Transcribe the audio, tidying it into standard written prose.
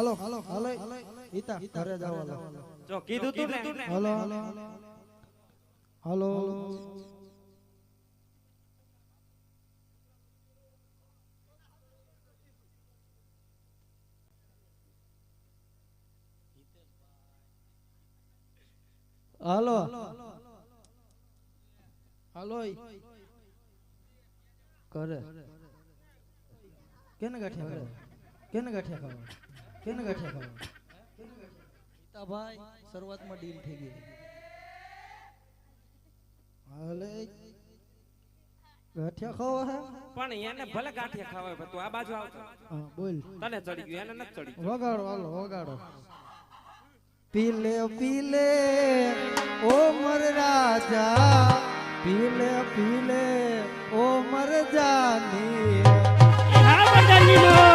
હાલો હાલો ઈતા ઘરે જાવ હાલો જો કીધું તું ને હાલો હાલો હાલો હાલો કરે કેને ગાંઠિયા ખાવા કેને ગાંઠિયા ખાવા કેને ગાંઠિયા ખાવા ભાઈ શરૂઆતમાં ડીલ થઈ ગઈ હાલે ગાંઠિયા ખાવા હે પણ એને ભલે ગાંઠિયા ખાવા હોય તું આ બાજુ આવતો હા બોલ તને ચડી ગયું એને નથી ચડી વગાડો હાલો વગાડો પીલે ઓ મર રાજા પીલે ઓ મર જાની હા બજાની નો